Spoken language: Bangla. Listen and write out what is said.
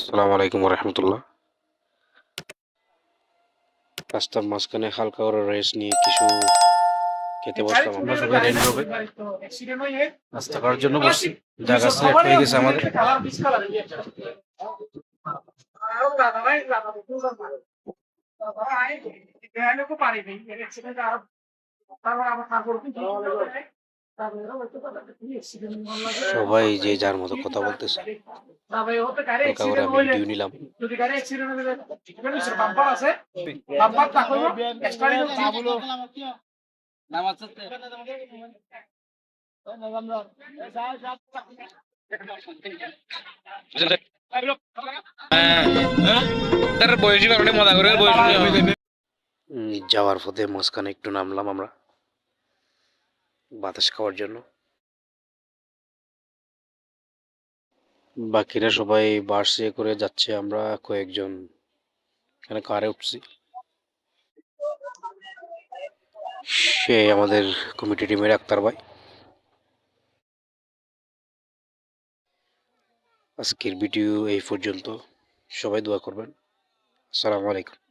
আসসালামু আলাইকুম রহমতুল্লাহ। রাস্তার মাঝখানে হালকা করে রেস্ট নিয়ে কিছু খেতে বসলাম। আমরা সবাই রেডি হবে নাস্তা করার জন্য বসছি। জায়গা সিলেক্ট হয়ে গেছে আমাদের। সবাই যে যার মতো কথা বলতেছে। হালকা করে আমি ভিডিও নিলাম। যাওয়ার পথে মাঝখানে একটু নামলাম আমরা বাতাস খাওয়ার জন্য। বাকিরা সবাই বাসে করে যাচ্ছে, আমরা কয়েকজন এখানে কারে উঠছি। সে আমাদের কমিটি টিমের আক্তার ভাই। আজকের ভিডিও এই পর্যন্ত, সবাই দোয়া করবেন। আসসালামু আলাইকুম।